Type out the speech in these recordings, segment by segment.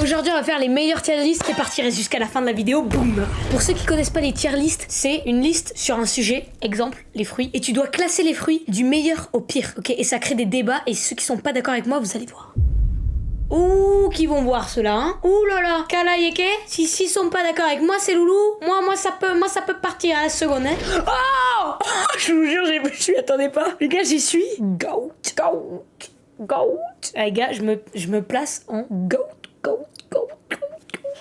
Aujourd'hui, on va faire les meilleures tier lists. C'est parti, reste jusqu'à la fin de la vidéo. Boum. Pour ceux qui connaissent pas les tier lists, c'est une liste sur un sujet. Exemple, les fruits. Et tu dois classer les fruits du meilleur au pire. Ok, et ça crée des débats. Et ceux qui sont pas d'accord avec moi, vous allez voir. Ouh, qui vont voir ceux-là, hein. Ouh là là. Kala Yeke, s'ils sont pas d'accord avec moi, c'est loulou. Moi ça peut partir à la seconde, hein. Oh, je vous jure, je m'y attendais pas. Les gars, j'y suis. Goat. Les gars, je me place en goat.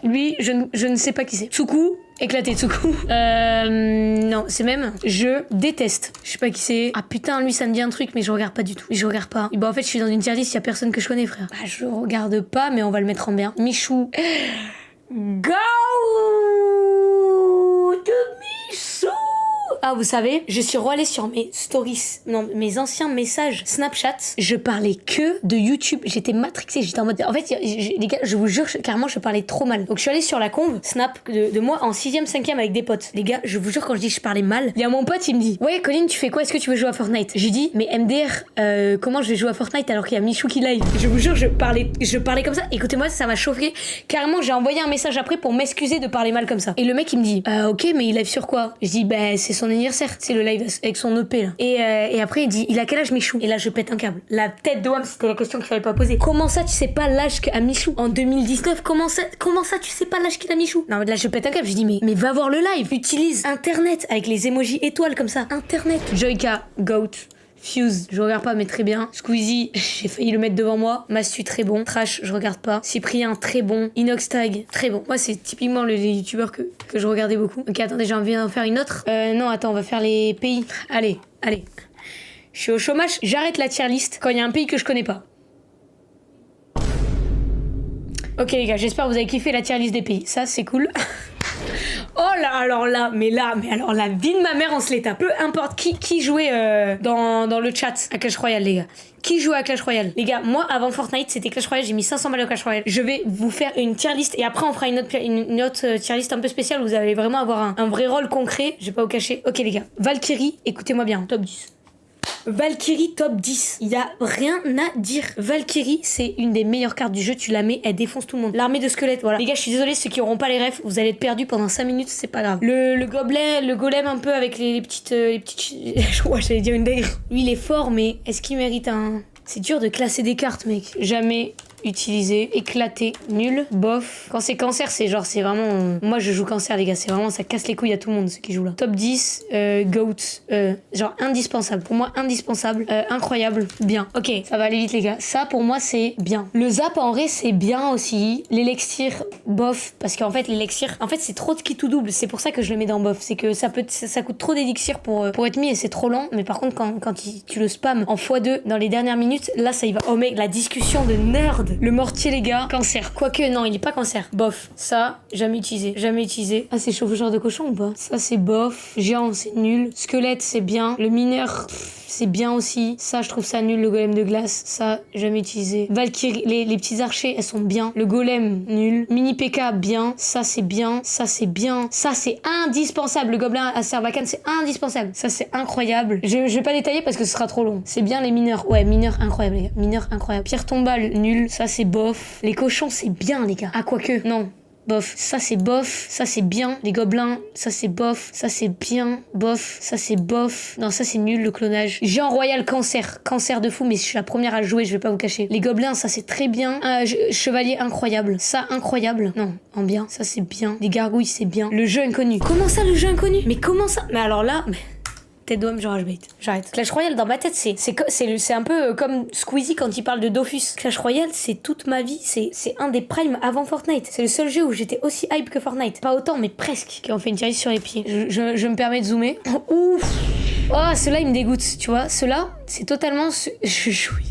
Lui, je ne sais pas qui c'est. Tsuku, éclaté Tsuku. Non, c'est même, je déteste. Je sais pas qui c'est. Ah putain, lui, ça me dit un truc, mais je regarde pas du tout. Je regarde pas. Bon, en fait, je suis dans une tier list, y a personne que je connais, frère. Bah, je regarde pas, mais on va le mettre en bien. Michou. Go de Michou. Ah, vous savez, je suis allée sur mes stories, non, mes anciens messages Snapchat. Je parlais que de YouTube. J'étais matrixée. J'étais en mode. En fait, les gars, je vous jure, carrément, je parlais trop mal. Donc, je suis allée sur la conve Snap de moi en 6ème, 5ème avec des potes. Les gars, je vous jure, quand je dis que je parlais mal, il y a mon pote, il me dit: ouais, Colline, tu fais quoi? Est-ce que tu veux jouer à Fortnite? J'ai dit: mais MDR, comment je vais jouer à Fortnite alors qu'il y a Michou qui live? Je vous jure, je parlais comme ça. Écoutez-moi, ça m'a chauffé. Carrément, j'ai envoyé un message après pour m'excuser de parler mal comme ça. Et le mec, il me dit: ok, mais il live sur quoi? Je dis: bah, c'est son anniversaire, c'est le live avec son EP là. Et après il dit: il a quel âge Michou? Et là je pète un câble. La tête de Wam, c'était la question qu'il fallait pas poser. Comment ça tu sais pas l'âge qu'a Michou en 2019? Comment ça tu sais pas l'âge qu'il a Michou? Non mais là je pète un câble, je dis mais va voir le live, utilise internet avec les emojis étoiles comme ça. Internet. Joyka, Goat. Fuse, je regarde pas mais très bien. Squeezie, j'ai failli le mettre devant moi. Mastu, très bon. Trash, je regarde pas. Cyprien, très bon. Inoxtag, très bon. Moi c'est typiquement les youtubeurs que je regardais beaucoup. Ok, attendez, j'ai envie d'en faire une autre. Non, attends, on va faire les pays. Allez. Je suis au chômage, j'arrête la tier list quand il y a un pays que je connais pas. Ok les gars, j'espère que vous avez kiffé la tier list des pays. Ça c'est cool. Oh là, alors là, mais alors la vie de ma mère, on se les tape. Peu importe qui jouait dans le chat à Clash Royale, les gars. Qui jouait à Clash Royale? Les gars, moi, avant Fortnite, c'était Clash Royale, j'ai mis 500 balles au Clash Royale. Je vais vous faire une tier list et après, on fera une autre tier list un peu spéciale où vous allez vraiment avoir un vrai rôle concret. Je vais pas vous cacher. Ok, les gars. Valkyrie, écoutez-moi bien, top 10. Valkyrie top 10, il y a rien à dire. Valkyrie, c'est une des meilleures cartes du jeu, tu la mets, elle défonce tout le monde. L'armée de squelettes, voilà. Les gars, je suis désolée, ceux qui auront pas les refs, vous allez être perdus pendant 5 minutes, c'est pas grave. Le golem un peu avec les petites j'allais dire une dingue. Lui, il est fort, mais est-ce qu'il mérite un... C'est dur de classer des cartes, mec. Jamais utilisé, éclaté, nul, bof. Quand c'est cancer, c'est genre, c'est vraiment... Moi, je joue cancer, les gars. C'est vraiment, ça casse les couilles à tout le monde, ceux qui jouent là. Top 10, GOAT. Genre, indispensable. Pour moi, indispensable. Incroyable. Bien. Ok, ça va aller vite, les gars. Ça, pour moi, c'est bien. Le zap, en vrai, c'est bien aussi. L'élixir, bof. Parce qu'en fait, l'élixir... En fait, c'est trop de kit ou double. C'est pour ça que je le mets dans bof. C'est que ça coûte trop d'élixir pour être mis et c'est trop lent. Mais par contre, quand tu le spams en x2 dans les dernières minutes, là, ça y va. Oh, mec, la discussion de nerd. Le mortier, les gars, cancer. Quoique, non, il est pas cancer. Bof. Ça, jamais utilisé. Ah, c'est chauffeur de cochon ou pas? Ça, c'est bof. Géant, c'est nul. Squelette, c'est bien. Le mineur, c'est bien aussi. Ça, je trouve ça nul. Le golem de glace, ça, jamais utilisé. Valkyrie, les petits archers, elles sont bien. Le golem, nul. Mini PK, bien. Ça, c'est bien. Ça, c'est bien. Ça, c'est indispensable. Le gobelin à Sarbacane, c'est indispensable. Ça, c'est incroyable. Je vais pas détailler parce que ce sera trop long. C'est bien les mineurs. Ouais, mineurs, incroyable, les gars. Mineurs, incroyable. Pierre tombale, nul. Ça, c'est bof. Les cochons, c'est bien, les gars. Ah, quoique, non. Bof, ça c'est bof, ça c'est bien. Les gobelins, ça c'est bof, ça c'est bien, bof, ça c'est bof. Non, ça c'est nul le clonage. Géant royal cancer de fou, mais je suis la première à le jouer, je vais pas vous cacher. Les gobelins, ça c'est très bien. Chevalier incroyable, ça incroyable. Non, en bien, ça c'est bien. Les gargouilles, c'est bien. Le jeu inconnu. Comment ça le jeu inconnu? Mais comment ça? Mais alors là, tête d'homme, je rage bait. J'arrête. Clash Royale, dans ma tête, c'est un peu comme Squeezie quand il parle de Dofus. Clash Royale, c'est toute ma vie. C'est un des primes avant Fortnite. C'est le seul jeu où j'étais aussi hype que Fortnite. Pas autant, mais presque. Ok, on fait une tier list sur les pieds. Je me permets de zoomer. Ouf. Oh, ceux-là, ils me dégoûtent. Tu vois, ceux-là, c'est totalement... Je jouis.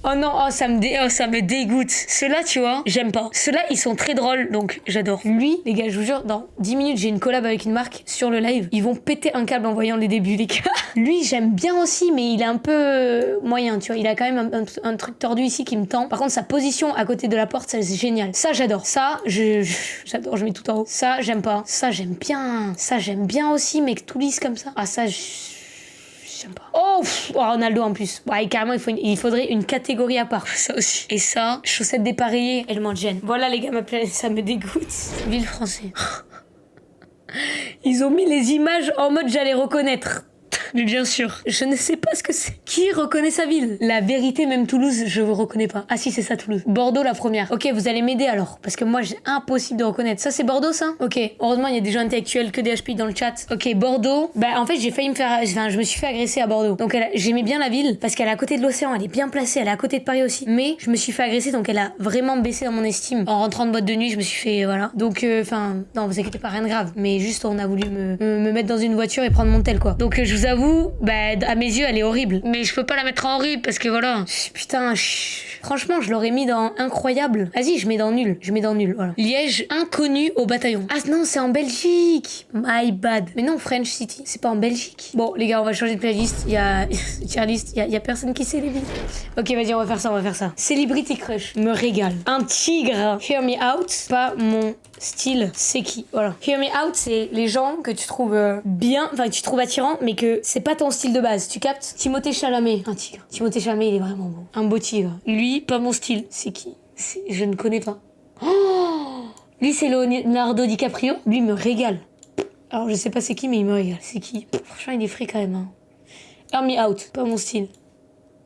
Oh non, ça me dégoûte. Ceux-là, tu vois, j'aime pas. Ceux-là, ils sont très drôles, donc j'adore. Lui, les gars, je vous jure, dans 10 minutes, j'ai une collab avec une marque sur le live. Ils vont péter un câble en voyant les débuts, les gars. Lui, j'aime bien aussi, mais il est un peu moyen, tu vois. Il a quand même un truc tordu ici qui me tend. Par contre, sa position à côté de la porte, ça, c'est génial. Ça, j'adore. Ça, j'adore, je mets tout en haut. Ça, j'aime pas. Ça, j'aime bien. Ça, j'aime bien aussi, mais que tout lisse comme ça. Ah, ça, j'aime pas. Oh, Ronaldo en plus. Ouais, carrément, il faudrait une catégorie à part. Ça aussi. Et ça, chaussettes dépareillées, elles m'en gênent. Voilà les gars, ma planète, ça me dégoûte. Ville français. Ils ont mis les images en mode j'allais reconnaître. Mais bien sûr, je ne sais pas ce que c'est. Qui reconnaît sa ville? La vérité, même Toulouse, je vous reconnais pas. Ah si, c'est ça, Toulouse. Bordeaux, la première. Ok, vous allez m'aider alors. Parce que moi, j'ai impossible de reconnaître. Ça, c'est Bordeaux, ça? Ok. Heureusement, il y a des gens intellectuels que des HPI dans le chat. Ok, Bordeaux. Bah, en fait, j'ai failli me faire... Enfin, je me suis fait agresser à Bordeaux. Donc, j'aimais bien la ville parce qu'elle est à côté de l'océan. Elle est bien placée. Elle est à côté de Paris aussi. Mais je me suis fait agresser, donc elle a vraiment baissé dans mon estime. En rentrant de boîte de nuit, je me suis fait... Voilà. Donc, enfin... non, vous inquiétez pas, rien de grave. Mais juste, on a voulu me mettre dans une voiture et prendre mon tel, quoi. Donc, je vous avoue... Bah, à mes yeux, elle est horrible. Mais je peux pas la mettre en horrible parce que voilà. Putain, franchement, je l'aurais mis dans incroyable. Vas-y, je mets dans nul. Je mets dans nul, voilà. Liège, inconnu au bataillon. Ah non, c'est en Belgique. My bad. Mais non, French City, c'est pas en Belgique. Bon, les gars, on va changer de playlist. Il y a tier list, il y a personne qui sait les villes. Ok, vas-y, on va faire ça. Celebrity Crush, me régale. Un tigre. Hear Me Out, pas mon style, c'est qui? Voilà. Hear Me Out, c'est les gens que tu trouves bien, enfin que tu trouves attirants, mais que c'est pas ton style de base. Tu captes? Timothée Chalamet, un tigre. Timothée Chalamet, il est vraiment beau. Un beau tigre. Lui, pas mon style. C'est qui? Je ne connais pas. Oh, lui, c'est Leonardo DiCaprio. Lui, il me régale. Alors, je sais pas c'est qui, mais il me régale. C'est qui? Franchement, il est frais quand même. Hein. Hear Me Out, pas mon style.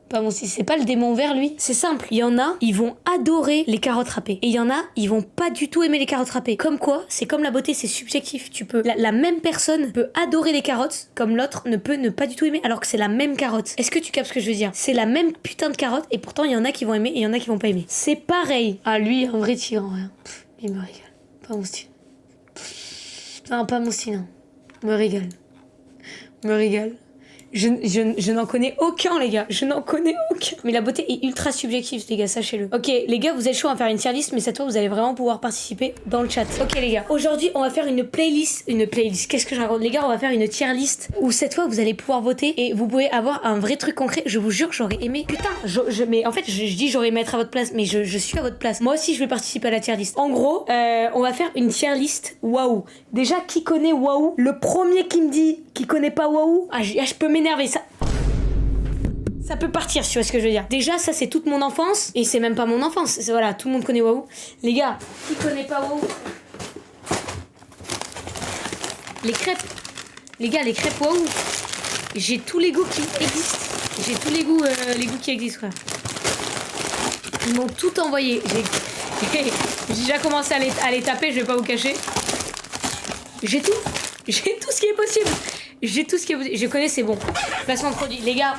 Pas mon style. C'est pas le démon vert, lui. C'est simple. Il y en a, ils vont adorer les carottes râpées. Et il y en a, ils vont pas du tout aimer les carottes râpées. Comme quoi, c'est comme la beauté, c'est subjectif. Tu peux, la même personne peut adorer les carottes, comme l'autre ne peut ne pas du tout aimer, alors que c'est la même carotte. Est-ce que tu captes ce que je veux dire? C'est la même putain de carotte, et pourtant, il y en a qui vont aimer, et il y en a qui vont pas aimer. C'est pareil. Ah, lui, un vrai tigre, en vrai. Il me régale. Pas mon style. Non, pas mon style, non. Me régale. Me régale. Je n'en connais aucun, les gars. Je n'en connais aucun. Mais la beauté est ultra subjective, les gars, sachez-le. Ok, les gars, vous êtes chaud à faire une tier list, mais cette fois, vous allez vraiment pouvoir participer dans le chat. Ok, les gars. Aujourd'hui, on va faire une playlist. Qu'est-ce que je raconte? Les gars, on va faire une tier list où cette fois, vous allez pouvoir voter et vous pouvez avoir un vrai truc concret. Je vous jure, j'aurais aimé. Putain, mais en fait, je dis j'aurais aimé être à votre place, mais je suis à votre place. Moi aussi, je vais participer à la tier list. En gros, on va faire une tier list waouh. Déjà, qui connaît waouh? Le premier qui me dit qui connaît pas waouh, je peux m'énerver. Ça peut partir, si tu vois ce que je veux dire. Déjà, ça, c'est toute mon enfance. Et c'est même pas mon enfance. Voilà, tout le monde connaît waouh. Les gars, qui connaît pas waouh? Les crêpes. Les gars, les crêpes waouh. J'ai tous les goûts qui existent. J'ai tous les goûts qui existent, frère. Ils m'ont tout envoyé. J'ai déjà commencé à les taper, je vais pas vous cacher. J'ai tout. J'ai tout ce qui est possible. Je connais, c'est bon. Placement de produit. Les gars,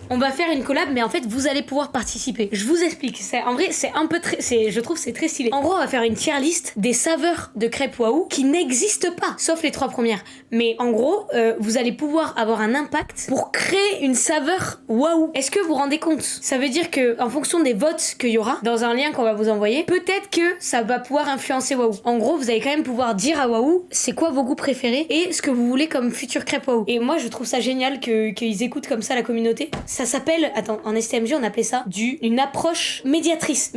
on va faire une collab, mais en fait, vous allez pouvoir participer. Je vous explique. En vrai, c'est un peu je trouve c'est très stylé. En gros, on va faire une tier list des saveurs de crêpes waouh qui n'existent pas, sauf les 3 premières. Mais en gros, vous allez pouvoir avoir un impact pour créer une saveur waouh. Est-ce que vous vous rendez compte? Ça veut dire que, en fonction des votes qu'il y aura dans un lien qu'on va vous envoyer, peut-être que ça va pouvoir influencer waouh. En gros, vous allez quand même pouvoir dire à waouh c'est quoi vos goûts préférés et ce que vous voulez comme future crêpe waouh. Et moi, je trouve ça génial qu'ils écoutent comme ça la communauté. Ça s'appelle, en STMG, on appelait ça une approche médiatrice.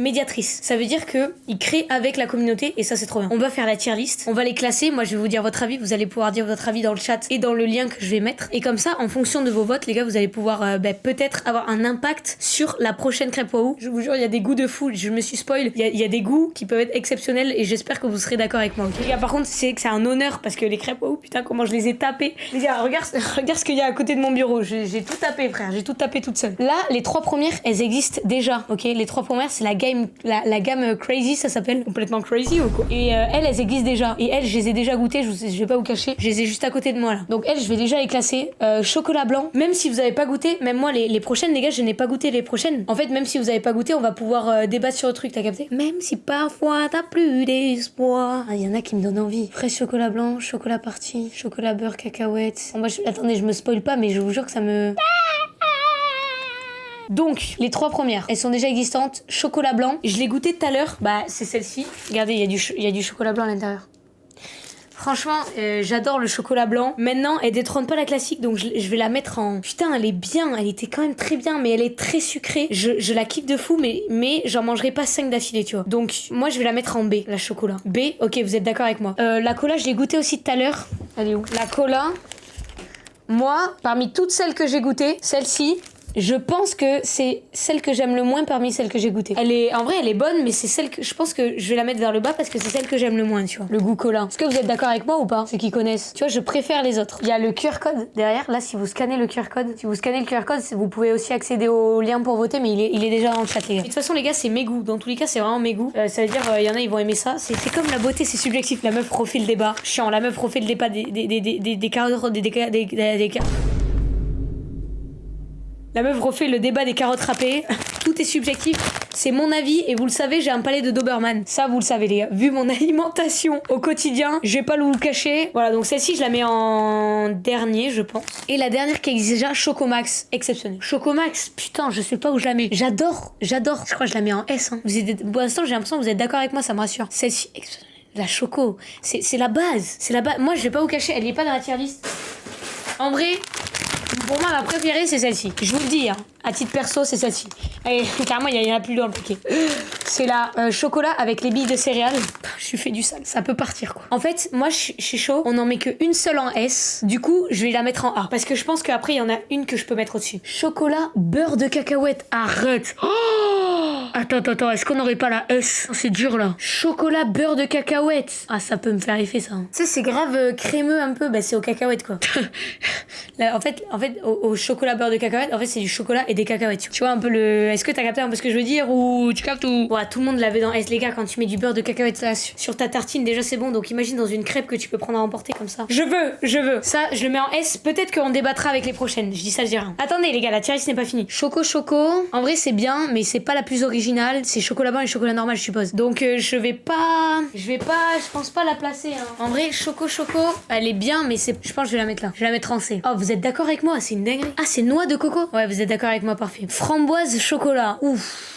Ça veut dire que ils créent avec la communauté et ça, c'est trop bien. On va faire la tier list, on va les classer. Moi, je vais vous dire votre avis. Vous allez pouvoir dire votre avis dans le chat et dans le lien que je vais mettre. Et comme ça, en fonction de vos votes, les gars, vous allez pouvoir peut-être avoir un impact sur la prochaine crêpe waouh. Je vous jure, il y a des goûts de fou. Je me suis spoil. Il y a des goûts qui peuvent être exceptionnels et j'espère que vous serez d'accord avec moi. Okay, les gars, par contre, c'est un honneur parce que les crêpes waouh, putain, comment je les ai tapées. Les gars, regarde ce qu'il y a à côté de mon bureau. J'ai tout tapé, frère. J'ai tout tapé toute seule. Là, les 3 premières, elles existent déjà. Ok, les 3 premières, c'est la gamme Crazy, ça s'appelle. Complètement crazy ou quoi. Et elles existent déjà. Et elles, je les ai déjà goûtées. Je vais pas vous cacher. Je les ai juste à côté de moi là. Donc elles, je vais déjà les classer. Chocolat blanc. Même si vous avez pas goûté, même moi, les prochaines, les gars, je n'ai pas goûté les prochaines. En fait, même si vous avez pas goûté, on va pouvoir débattre sur le truc. T'as capté? Même si parfois t'as plus d'espoir. Il y en a qui me donnent envie. Fraise chocolat blanc, chocolat parti, chocolat beurre cacahuète. Bon, attendez, je me spoil pas, mais je vous jure que ça me... Donc, les 3 premières, elles sont déjà existantes. Chocolat blanc, je l'ai goûté tout à l'heure. Bah, c'est celle-ci. Regardez, il y a du chocolat blanc à l'intérieur. Franchement, j'adore le chocolat blanc. Maintenant, elle détrône pas la classique, donc je vais la mettre en... Putain, elle est bien, elle était quand même très bien, mais elle est très sucrée. Je la kiffe de fou, mais j'en mangerai pas 5 d'affilée, tu vois. Donc, moi, je vais la mettre en B, la chocolat. B, ok, vous êtes d'accord avec moi. La cola, je l'ai goûté aussi tout à l'heure. Elle est où? La cola... Moi, parmi toutes celles que j'ai goûtées, celle-ci, je pense que c'est celle que j'aime le moins parmi celles que j'ai goûtées. En vrai, elle est bonne, mais c'est celle que je pense que je vais la mettre vers le bas parce que c'est celle que j'aime le moins, tu vois. Le goût cola. Est-ce que vous êtes d'accord avec moi ou pas? Ceux qui connaissent. Tu vois, je préfère les autres. Il y a le QR code derrière. Là, si vous scannez le QR code, vous pouvez aussi accéder au lien pour voter, mais il est déjà dans le chat, les gars. Et de toute façon, les gars, c'est mes goûts. Dans tous les cas, c'est vraiment mes goûts. Ça veut dire, il y en a, ils vont aimer ça. C'est comme la beauté, c'est subjectif. La meuf refait le débat. Chiant, la meuf refait le débat des carottes, La meuf refait le débat des carottes râpées. Tout est subjectif. C'est mon avis et vous le savez, j'ai un palais de Doberman. Ça, vous le savez, les gars. Vu mon alimentation au quotidien, je vais pas vous le cacher. Voilà, donc celle-ci, je la mets en dernier, je pense. Et la dernière qui existe déjà, Chocomax. Exceptionnel. Chocomax, putain, je sais pas où je la mets. J'adore. Je crois que je la mets en S. Hein. Pour l'instant, j'ai l'impression que vous êtes d'accord avec moi, ça me rassure. Celle-ci, exceptionnelle. La Choco. C'est la base. C'est la base. Moi, je vais pas vous cacher, elle est pas dans la tier list. En vrai... Pour moi, ma préférée, c'est celle-ci. Je vous le dis, hein. À titre perso, c'est celle-ci. Allez, carrément, il y en a plus dans le paquet. C'est la chocolat avec les billes de céréales. Je suis fait du sale. Ça peut partir, quoi. En fait, moi, je suis chaud. On en met qu'une seule en S. Du coup, je vais la mettre en A. Parce que je pense qu'après, il y en a une que je peux mettre au-dessus. Chocolat, beurre de cacahuète. Arrête. Oh, attends. Est-ce qu'on n'aurait pas la S? C'est dur, là. Chocolat, beurre de cacahuète. Ah, ça peut me faire effet, ça. Tu sais, c'est grave crémeux un peu. Bah, c'est aux cacahuètes, quoi. Là, en fait, au chocolat beurre de cacahuète, en fait, c'est du chocolat et des cacahuètes. Tu vois un peu le... Est-ce que t'as capté un peu ce que je veux dire ou tu captes ou... Ouais, tout le monde l'avait dans S, les gars, quand tu mets du beurre de cacahuète là, sur ta tartine, déjà c'est bon. Donc imagine dans une crêpe que tu peux prendre à emporter comme ça. Je veux. Ça, je le mets en S. Peut-être qu'on débattra avec les prochaines. Je dis ça, je dis rien. Attendez, les gars, la tier list n'est pas finie. Choco. En vrai, c'est bien, mais c'est pas la plus originale. C'est chocolat blanc et chocolat normal, je suppose. Donc je pense pas la placer. Hein. En vrai, choco, elle est bien, mais je pense que je vais la mettre là. Je vais la mettre en C. Oh, vous êtes d'accord avec moi? C'est une dinguerie. Ah, c'est noix de coco? Ouais, vous êtes d'accord avec moi, parfait. Framboise chocolat. Ouf.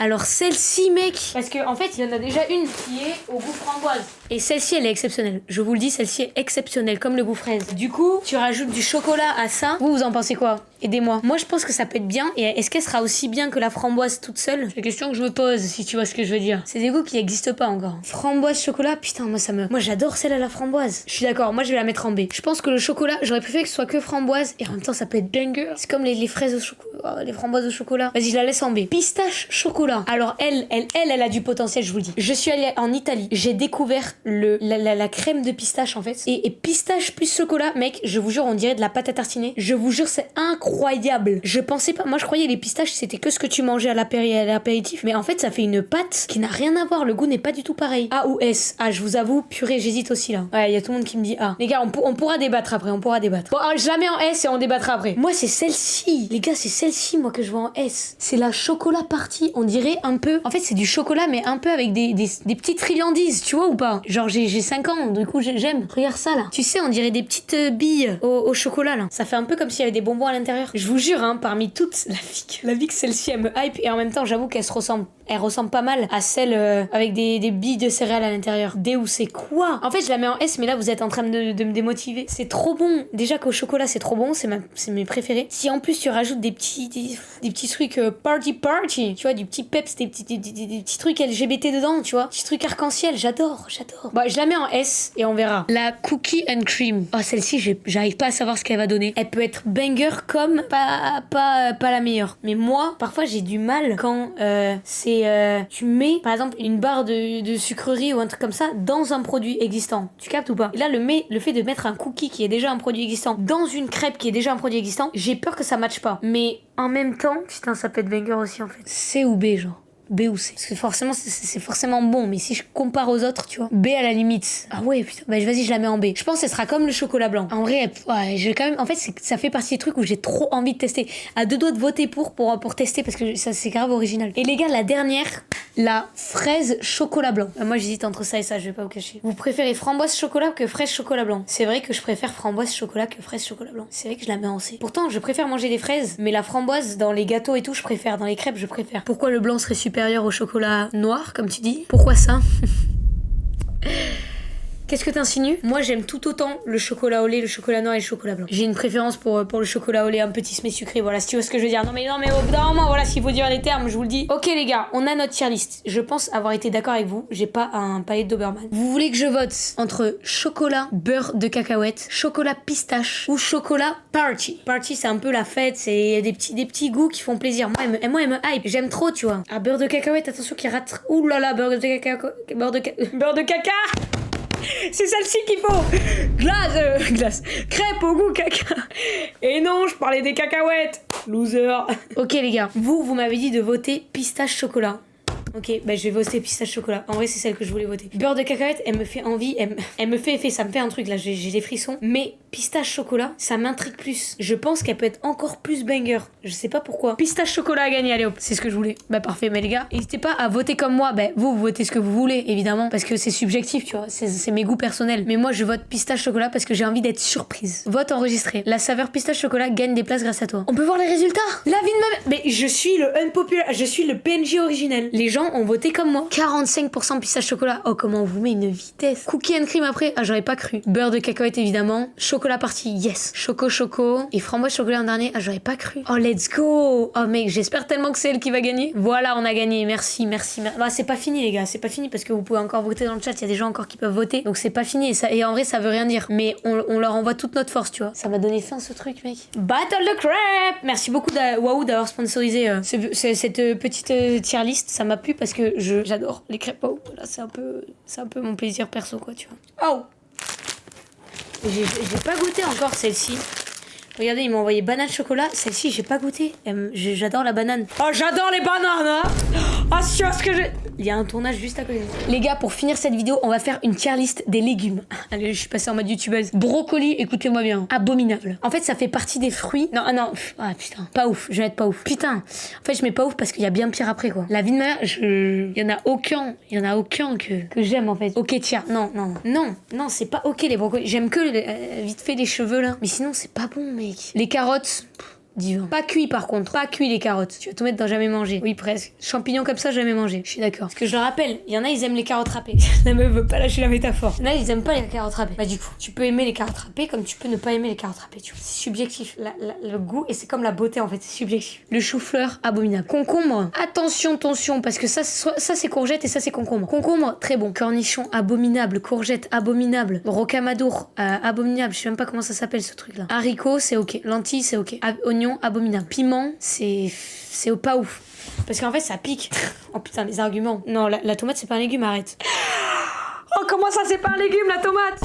Alors celle-ci, mec, parce que en fait il y en a déjà une qui est au goût framboise et celle-ci elle est exceptionnelle. Je vous le dis, celle-ci est exceptionnelle comme le goût fraise. Du coup tu rajoutes du chocolat à ça. Vous en pensez quoi? Aidez-moi. Moi je pense que ça peut être bien. Et est-ce qu'elle sera aussi bien que la framboise toute seule? C'est la question que je me pose, si tu vois ce que je veux dire. C'est des goûts qui n'existent pas encore. Framboise chocolat, putain moi j'adore celle à la framboise. Je suis d'accord, moi je vais la mettre en B. Je pense que le chocolat, j'aurais préféré que ce soit que framboise et en même temps ça peut être banger. C'est comme les fraises au chocolat, les framboises au chocolat. Vas-y, je la laisse en B. Pistache chocolat. Alors elle a du potentiel, je vous le dis. Je suis allée en Italie, j'ai découvert la crème de pistache en fait. Et pistache plus chocolat, mec, je vous jure, on dirait de la pâte à tartiner. Je vous jure, c'est incroyable. Je pensais pas, moi je croyais les pistaches c'était que ce que tu mangeais à l'apéritif. Mais en fait, ça fait une pâte qui n'a rien à voir. Le goût n'est pas du tout pareil. A ou S? Ah, je vous avoue, purée, j'hésite aussi là. Ouais, il y a tout le monde qui me dit A. Les gars, on pourra débattre après, Bon, je la mets en S et on débattra après. Moi, c'est celle-ci. Les gars, c'est celle-ci, moi, que je vois en S. C'est la chocolat partie. On dirait un peu. En fait, c'est du chocolat, mais un peu avec des petites friandises, tu vois ou pas? Genre, j'ai 5 ans, du coup, j'aime. Regarde ça, là. Tu sais, on dirait des petites billes au chocolat, là. Ça fait un peu comme s'il y avait des bonbons à l'intérieur. Je vous jure, hein, parmi toutes, la vie que celle-ci, elle me hype. Et en même temps, j'avoue qu'elle ressemble pas mal à celle avec des billes de céréales à l'intérieur. D ou c'est quoi? En fait, je la mets en S, mais là, vous êtes en train de me démotiver. C'est trop bon. Déjà qu'au chocolat, c'est trop bon. C'est mes préférés. Si en plus, tu rajoutes des petits trucs party, tu vois, du petit peps, des petits trucs LGBT dedans, tu vois. Petits trucs arc-en-ciel. J'adore. Bon, je la mets en S et on verra. La cookie and cream. Oh, celle-ci, j'arrive pas à savoir ce qu'elle va donner. Elle peut être banger comme pas la meilleure. Mais moi, parfois, j'ai du mal quand tu mets par exemple une barre de sucrerie ou un truc comme ça dans un produit existant. Tu captes ou pas? Et là le fait de mettre un cookie qui est déjà un produit existant dans une crêpe qui est déjà un produit existant, j'ai peur que ça matche pas. Mais en même temps, putain, ça peut être banger aussi en fait. C ou B genre? B ou C? Parce que forcément, c'est forcément bon, mais si je compare aux autres, tu vois. B à la limite. Ah ouais, putain, bah vas-y, je la mets en B. Je pense que ce sera comme le chocolat blanc. En vrai, ouais, je vais quand même. En fait, ça fait partie des trucs où j'ai trop envie de tester. À deux doigts de voter pour tester parce que ça, c'est grave original. Et les gars, la dernière, la fraise chocolat blanc. Moi, j'hésite entre ça et ça, je vais pas vous cacher. Vous préférez framboise chocolat que fraise chocolat blanc? C'est vrai que je préfère framboise chocolat que fraise chocolat blanc. C'est vrai que je la mets en C. Pourtant, je préfère manger des fraises, mais la framboise dans les gâteaux et tout, je préfère. Dans les crêpes, je préfère. Pourquoi le blanc serait supérieur au chocolat noir, comme tu dis? Pourquoi ça? Qu'est-ce que t'insinues? Moi, j'aime tout autant le chocolat au lait, le chocolat noir et le chocolat blanc. J'ai une préférence pour le chocolat au lait, un petit mais sucré. Voilà, si tu vois ce que je veux dire. Non, mais au bout d'un moment, voilà, s'il faut dire les termes, je vous le dis. Ok, les gars, on a notre tier list. Je pense avoir été d'accord avec vous. J'ai pas un palais de Doberman. Vous voulez que je vote entre chocolat, beurre de cacahuète, chocolat pistache ou chocolat party? Party, c'est un peu la fête, c'est des petits goûts qui font plaisir. Moi, elle me hype. J'aime trop, tu vois. Ah, beurre de cacahuète, attention qu'il rate. Ouh là là, beurre de caca. C'est celle-ci qu'il faut. Glace. Crêpe au goût caca. Et non, je parlais des cacahuètes. Loser. Ok les gars, vous m'avez dit de voter pistache chocolat. Ok, bah je vais voter pistache chocolat. En vrai, c'est celle que je voulais voter. Beurre de cacahuète, elle me fait envie, elle me fait effet, ça me fait un truc là, j'ai des frissons. Mais pistache chocolat, ça m'intrigue plus. Je pense qu'elle peut être encore plus banger. Je sais pas pourquoi. Pistache chocolat a gagné, allez hop, c'est ce que je voulais. Bah parfait, mais les gars, n'hésitez pas à voter comme moi. Bah vous votez ce que vous voulez, évidemment, parce que c'est subjectif, tu vois. C'est mes goûts personnels. Mais moi, je vote pistache chocolat parce que j'ai envie d'être surprise. Vote enregistré. La saveur pistache chocolat gagne des places grâce à toi. On peut voir les résultats. La vie de ma mère. Mais je suis le unpopular, je suis le PNJ originel. Les gens ont voté comme moi. 45% pistache chocolat. Oh, comment on vous met une vitesse. Cookie and cream après. Ah, j'aurais pas cru. Beurre de cacahuète évidemment. Chocolat party, yes. Choco. Et framboise chocolat en dernier. Ah, j'aurais pas cru. Oh, let's go. Oh, mec, j'espère tellement que c'est elle qui va gagner. Voilà, on a gagné. Merci. Bah, c'est pas fini, les gars. C'est pas fini parce que vous pouvez encore voter dans le chat. Il y a des gens encore qui peuvent voter. Donc, c'est pas fini. Et en vrai, ça veut rien dire. Mais on leur envoie toute notre force, tu vois. Ça m'a donné faim ce truc, mec. Battle the Crêpe. Merci beaucoup, Waouh, d'avoir sponsorisé cette petite tier list. Ça m'a plu parce que j'adore les crêpes. Oh, là, c'est un peu mon plaisir perso, quoi, tu vois. Oh! J'ai pas goûté encore celle-ci. Regardez, ils m'ont envoyé banane chocolat. Celle-ci, j'ai pas goûté. J'adore la banane. Oh, j'adore les bananes, hein! Ah, sur ce que j'ai. Il y a un tournage juste à côté. Les gars, pour finir cette vidéo, on va faire une tier list des légumes. Allez, je suis passée en mode youtubeuse. Brocoli, écoutez-moi bien. Abominable. En fait, ça fait partie des fruits. Non. Ah putain. Pas ouf. Je vais être pas ouf. Putain. En fait, je mets pas ouf parce qu'il y a bien pire après, quoi. La vie de ma mère, il y en a aucun que j'aime, en fait. Ok, tiens. Non, c'est pas ok les brocolis. J'aime que vite fait les cheveux, là. Mais sinon, c'est pas bon, mec. Les carottes. Divin. Pas cuit par contre, pas cuit les carottes. Tu vas tout mettre dans jamais manger. Oui, presque. Champignons comme ça, jamais manger. Je suis d'accord. Parce que je le rappelle, il y en a, ils aiment les carottes râpées. La meuf veut pas lâcher la métaphore. Il y en a, ils aiment pas les carottes râpées. Bah, du coup, tu peux aimer les carottes râpées comme tu peux ne pas aimer les carottes râpées, tu vois. C'est subjectif. Le goût, et c'est comme la beauté en fait, c'est subjectif. Le chou-fleur, abominable. Concombre, attention, parce que ça c'est courgette et ça c'est concombre. Concombre, très bon. Cornichon, abominable. Courgette, abominable. Rocamadour, abominable. Je sais même pas comment ça s'appelle ce truc là. Haricots, c'est ok. Lentilles, c'est ok. Oignon, abominable. Piment, c'est pas ouf. Parce qu'en fait, ça pique. Oh putain, les arguments. Non, la tomate, c'est pas un légume, arrête. Oh, comment ça, c'est pas un légume, la tomate?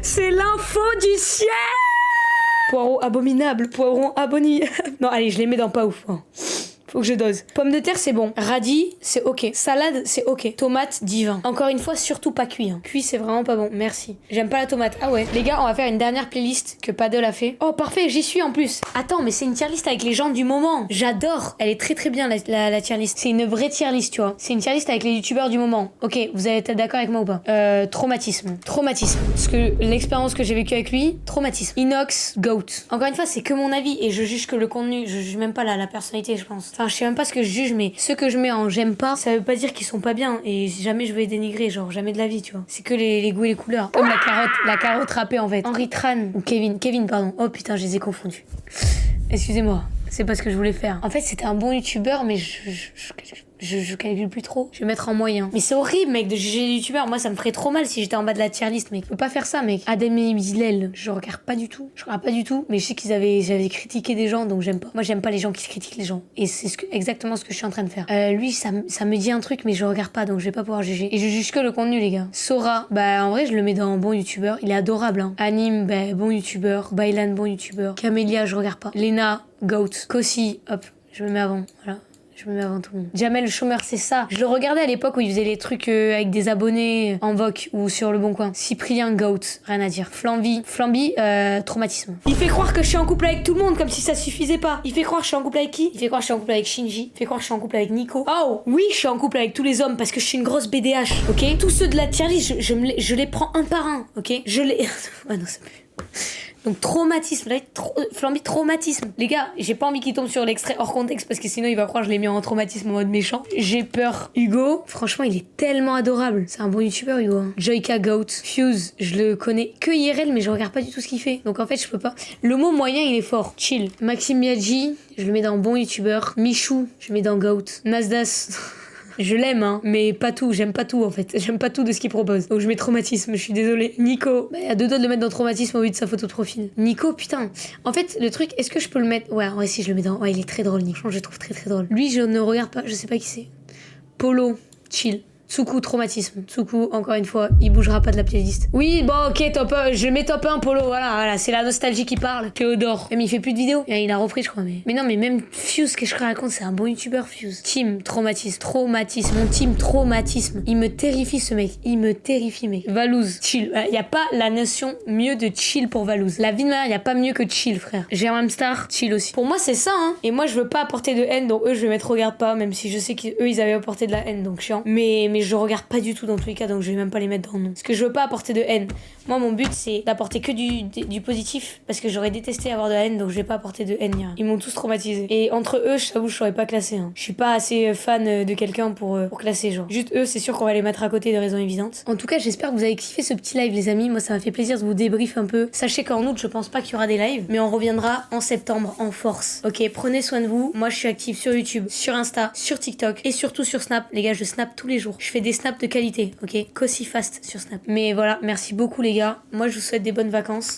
C'est l'info du ciel. Poireau, abominable. Poireau, abominable. Non, allez, je les mets dans pas ouf. Hein. Faut que je dose. Pomme de terre, c'est bon. Radis, c'est ok. Salade, c'est ok. Tomate, divin. Encore une fois, surtout pas cuit. Hein. Cuit, c'est vraiment pas bon. Merci. J'aime pas la tomate. Ah ouais. Les gars, on va faire une dernière playlist que Paddle a fait. Oh, parfait, j'y suis en plus. Attends, mais c'est une tier list avec les gens du moment. J'adore. Elle est très très bien, la tier list. C'est une vraie tier list, tu vois. C'est une tier list avec les youtubeurs du moment. Ok, vous allez être d'accord avec moi ou pas? Traumatisme. Parce que l'expérience que j'ai vécue avec lui, traumatisme. Inox, goat. Encore une fois, c'est que mon avis et je juge que le contenu. Je juge même pas la personnalité, je pense. Enfin, je sais même pas ce que je juge, mais ceux que je mets en j'aime pas, ça veut pas dire qu'ils sont pas bien. Et jamais je vais les dénigrer, genre jamais de la vie, tu vois. C'est que les goûts et les couleurs. Comme la carotte râpée en fait. Henri Tran ou Kevin, pardon. Oh putain, je les ai confondus. Excusez-moi, c'est pas ce que je voulais faire. En fait, c'était un bon youtubeur, mais je calcule plus trop. Je vais mettre en moyen. Mais c'est horrible, mec, de juger les youtubeurs. Moi, ça me ferait trop mal si j'étais en bas de la tier list, mec. Je peux pas faire ça, mec. Adem et Bilal, je regarde pas du tout. Mais je sais j'avaient critiqué des gens, donc j'aime pas. Moi, j'aime pas les gens qui se critiquent les gens. Et c'est exactement ce que je suis en train de faire. Lui, ça me dit un truc, mais je regarde pas, donc je vais pas pouvoir juger. Et je juge que le contenu, les gars. Sora, bah, en vrai, je le mets dans bon youtubeur. Il est adorable, hein. Anime, bah, bon youtubeur. Bailan, bon youtubeur. Camélia, je regarde pas. Lena, goat. Kossi, hop, je me mets avant. Voilà. Je me mets avant tout le monde. Jamel le chômeur, c'est ça. Je le regardais à l'époque où il faisait les trucs avec des abonnés en Vogue ou sur Le Bon Coin. Cyprien, goat, rien à dire. Flamby, traumatisme. Il fait croire que je suis en couple avec tout le monde comme si ça suffisait pas. Il fait croire que je suis en couple avec qui? Il fait croire que je suis en couple avec Shinji. Il fait croire que je suis en couple avec Nico. Oh, oui, je suis en couple avec tous les hommes parce que je suis une grosse BDH, ok? Tous ceux de la tier list, je les prends un par un, ok? Je les... Ah non, ça pue. Donc traumatisme, là, Flamby traumatisme. Les gars, j'ai pas envie qu'il tombe sur l'extrait hors contexte parce que sinon il va croire que je l'ai mis en traumatisme en mode méchant. J'ai peur. Hugo, franchement, il est tellement adorable. C'est un bon youtubeur, Hugo. Hein. Joyka Goat. Fuse, je le connais que IRL, mais je regarde pas du tout ce qu'il fait. Donc en fait, je peux pas. Le mot moyen, il est fort. Chill. Maxime Miyagi, je le mets dans bon youtubeur. Michou, je le mets dans Goat. Nasdas. Je l'aime, hein, mais pas tout, j'aime pas tout en fait. J'aime pas tout de ce qu'il propose. Donc je mets traumatisme, je suis désolée. Nico, bah, y a 2 doigts de le mettre dans traumatisme au vu de sa photo de profil. Nico, putain. En fait, le truc, est-ce que je peux le mettre. Ouais, si, je le mets dans. Ouais, il est très drôle, Nico. Je le trouve très drôle. Lui, je ne regarde pas, je sais pas qui c'est. Polo, chill. Tsuku, traumatisme. Tsuku, encore une fois, il bougera pas de la playlist. Oui, bon, ok, top 1. Je mets top 1, Polo, voilà, c'est la nostalgie qui parle. Théodore. Mais il fait plus de vidéos. Il a repris, je crois, mais non, mais même Fuse, que je raconte, c'est un bon youtubeur, Fuse. Team, traumatisme. Mon team, traumatisme. Il me terrifie, ce mec. Il me terrifie, mec. Valouz, chill. Y a pas la notion mieux de chill pour Valouz. La vie de ma mère, y a pas mieux que chill, frère. Germain Star, chill aussi. Pour moi, c'est ça, hein. Et moi, je veux pas apporter de haine, donc eux, je vais mettre regarde pas, même si je sais qu'eux, ils avaient apporté de la haine, donc chiant. Mais je regarde pas du tout dans tous les cas, donc je vais même pas les mettre dans le nom. Parce que je veux pas apporter de haine. Moi, mon but, c'est d'apporter que du positif, parce que j'aurais détesté avoir de la haine, donc je vais pas apporter de haine. Ils m'ont tous traumatisé. Et entre eux, je t'avoue, je saurais pas classer. Hein. Je suis pas assez fan de quelqu'un pour classer, genre. Juste eux, c'est sûr qu'on va les mettre à côté de raisons évidentes. En tout cas, j'espère que vous avez kiffé ce petit live, les amis. Moi, ça m'a fait plaisir de vous débrief un peu. Sachez qu'en août, je pense pas qu'il y aura des lives, mais on reviendra en septembre en force. Ok, prenez soin de vous. Moi, je suis active sur YouTube, sur Insta, sur TikTok et surtout sur Snap. Les gars, je snap tous les jours. Je fais des snaps de qualité, ok? Cossy fast sur Snap. Mais voilà, merci beaucoup les gars. Moi je vous souhaite des bonnes vacances.